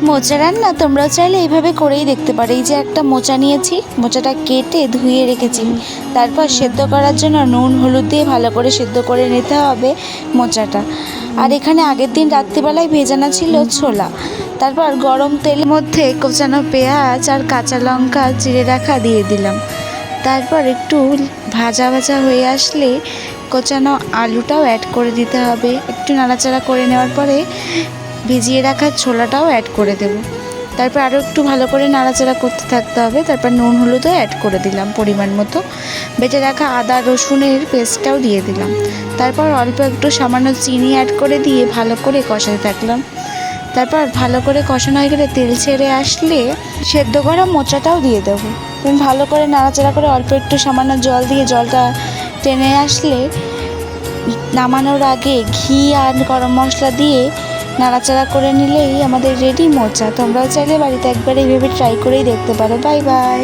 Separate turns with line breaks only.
মোচা রান্না তোমরাও চাইলে এইভাবে করেই দেখতে পারো। এই যে একটা মোচা নিয়েছি, মোচাটা কেটে ধুয়ে রেখেছি, তারপর সেদ্ধ করার জন্য নুন হলুদ দিয়ে ভালো করে সেদ্ধ করে নিতে হবে মোচাটা। আর এখানে আগের দিন রাত্রিবেলায় ভেজানো ছিল ছোলা। তারপর গরম তেলের মধ্যে কোচানো পেঁয়াজ আর কাঁচা লঙ্কা চিড়ে রাখা দিয়ে দিলাম। তারপর একটু ভাজা ভাজা হয়ে আসলে কোচানো আলুটাও অ্যাড করে দিতে হবে। একটু নাড়াচাড়া করে নেওয়ার পরে ভিজিয়ে রাখা ছোলাটাও অ্যাড করে দেব। তারপর আরও একটু ভালো করে নাড়াচাড়া করতে থাকতে হবে। তারপর নুন হলুদও অ্যাড করে দিলাম পরিমাণ মতো। বেটে রাখা আদা রসুনের পেস্টটাও দিয়ে দিলাম। তারপর অল্প একটু সামান্য চিনি অ্যাড করে দিয়ে ভালো করে কষাতে থাকলাম। তারপর ভালো করে কষানো হয়ে গেলে তেল ছেড়ে আসলে সেদ্ধ করা মোচাটাও দিয়ে দেবো। ভালো করে নাড়াচাড়া করে অল্প একটু সামান্য জল দিয়ে জলটা টেনে আসলে নামানোর আগে ঘি আর গরম মশলা দিয়ে নাড়াচাড়া করে নিলেই আমাদের রেডি মোচা। তোমরাও চাইলে বাড়িতে একবার এইভাবে ট্রাই করেই দেখতে পারো। Bye bye.